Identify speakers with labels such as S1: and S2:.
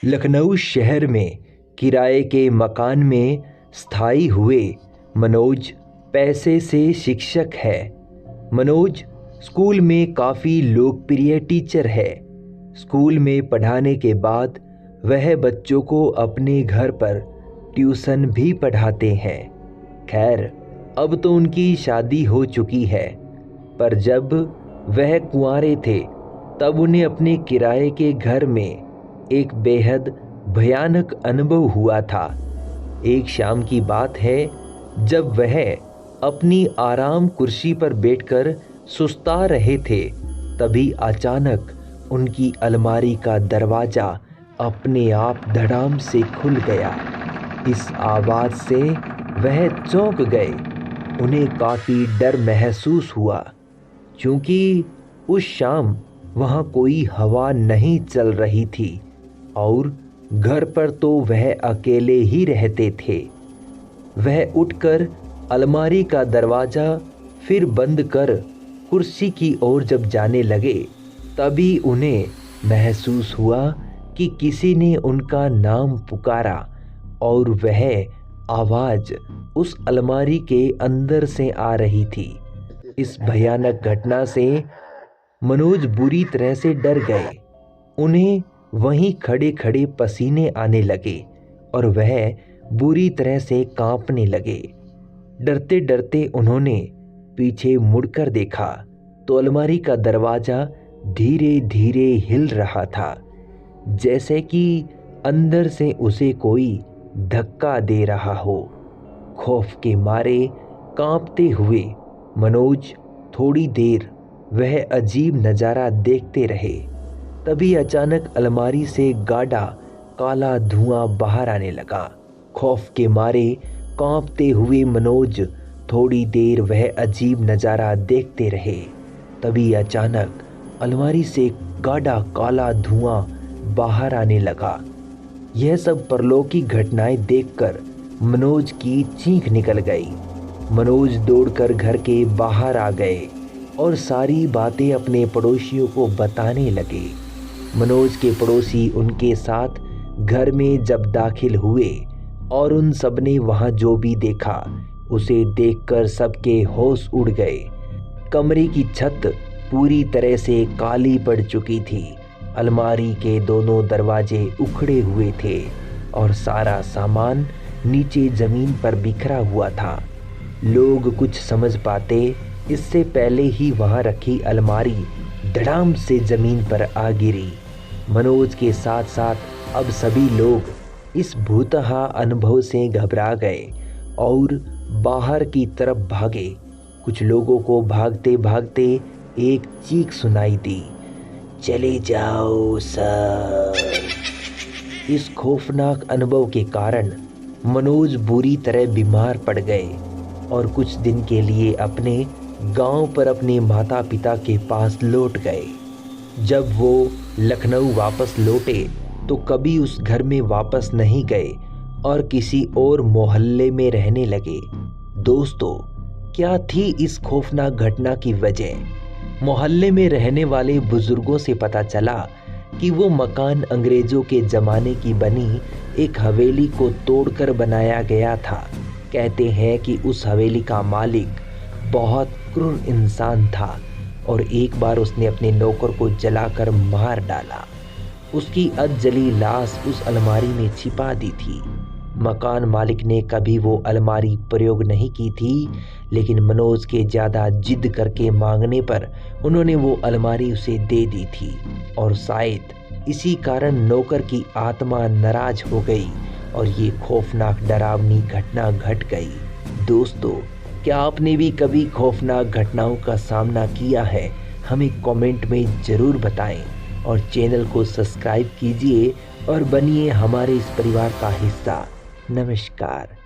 S1: लखनऊ शहर में किराए के मकान में स्थायी हुए मनोज पैसे से शिक्षक है। मनोज स्कूल में काफ़ी लोकप्रिय टीचर है। स्कूल में पढ़ाने के बाद वह बच्चों को अपने घर पर ट्यूशन भी पढ़ाते हैं। खैर, अब तो उनकी शादी हो चुकी है, पर जब वह कुंवारे थे तब उन्हें अपने किराए के घर में एक बेहद भयानक अनुभव हुआ था। एक शाम की बात है, जब वह अपनी आराम कुर्सी पर बैठकर सुस्ता रहे थे, तभी अचानक उनकी अलमारी का दरवाज़ा अपने आप धड़ाम से खुल गया। इस आवाज़ से वह चौंक गए। उन्हें काफ़ी डर महसूस हुआ, क्योंकि उस शाम वहाँ कोई हवा नहीं चल रही थी और घर पर तो वह अकेले ही रहते थे। वह उठकर अलमारी का दरवाज़ा फिर बंद कर कुर्सी की ओर जब जाने लगे, तभी उन्हें महसूस हुआ कि किसी ने उनका नाम पुकारा और वह आवाज़ उस अलमारी के अंदर से आ रही थी। इस भयानक घटना से मनोज बुरी तरह से डर गए। उन्हें वहीं खड़े खड़े पसीने आने लगे और वह बुरी तरह से कांपने लगे। डरते डरते उन्होंने पीछे मुड़कर देखा तो अलमारी का दरवाज़ा धीरे धीरे हिल रहा था, जैसे कि अंदर से उसे कोई धक्का दे रहा हो। खौफ के मारे कांपते हुए मनोज थोड़ी देर वह अजीब नज़ारा देखते रहे। तभी अचानक अलमारी से गाढ़ा काला धुआं बाहर आने लगा। खौफ के मारे कांपते हुए मनोज थोड़ी देर वह अजीब नज़ारा देखते रहे। तभी अचानक अलमारी से गाढ़ा काला धुआं बाहर आने लगा। यह सब परलौकिक घटनाएं देखकर मनोज की चीख निकल गई। मनोज दौड़कर घर के बाहर आ गए और सारी बातें अपने पड़ोसियों को बताने लगे। मनोज के पड़ोसी उनके साथ घर में जब दाखिल हुए और उन सब ने वहाँ जो भी देखा उसे देखकर सबके होश उड़ गए। कमरे की छत पूरी तरह से काली पड़ चुकी थी। अलमारी के दोनों दरवाजे उखड़े हुए थे और सारा सामान नीचे ज़मीन पर बिखरा हुआ था। लोग कुछ समझ पाते इससे पहले ही वहाँ रखी अलमारी धड़ाम से ज़मीन पर आ गिरी। मनोज के साथ साथ अब सभी लोग इस भूतहा अनुभव से घबरा गए और बाहर की तरफ भागे। कुछ लोगों को भागते भागते एक चीख सुनाई दी, चले जाओ सर। इस खौफनाक अनुभव के कारण मनोज बुरी तरह बीमार पड़ गए और कुछ दिन के लिए अपने गांव पर अपने माता पिता के पास लौट गए। जब वो लखनऊ वापस लौटे तो कभी उस घर में वापस नहीं गए और किसी और मोहल्ले में रहने लगे। दोस्तों, क्या थी इस खौफनाक घटना की वजह? मोहल्ले में रहने वाले बुजुर्गों से पता चला कि वो मकान अंग्रेज़ों के ज़माने की बनी एक हवेली को तोड़कर बनाया गया था। कहते हैं कि उस हवेली का मालिक बहुत क्रूर इंसान था और एक बार उसने अपने नौकर को जलाकर मार डाला। उसकी अधजली लाश उस अलमारी में छिपा दी थी। मकान मालिक ने कभी वो अलमारी प्रयोग नहीं की थी, लेकिन मनोज के ज़्यादा जिद करके मांगने पर उन्होंने वो अलमारी उसे दे दी थी और शायद इसी कारण नौकर की आत्मा नाराज हो गई और ये खौफनाक डरावनी घटना घट गई। दोस्तों, क्या आपने भी कभी खौफनाक घटनाओं का सामना किया है? हमें कमेंट में ज़रूर बताएं और चैनल को सब्सक्राइब कीजिए और बनिए हमारे इस परिवार का हिस्सा। नमस्कार।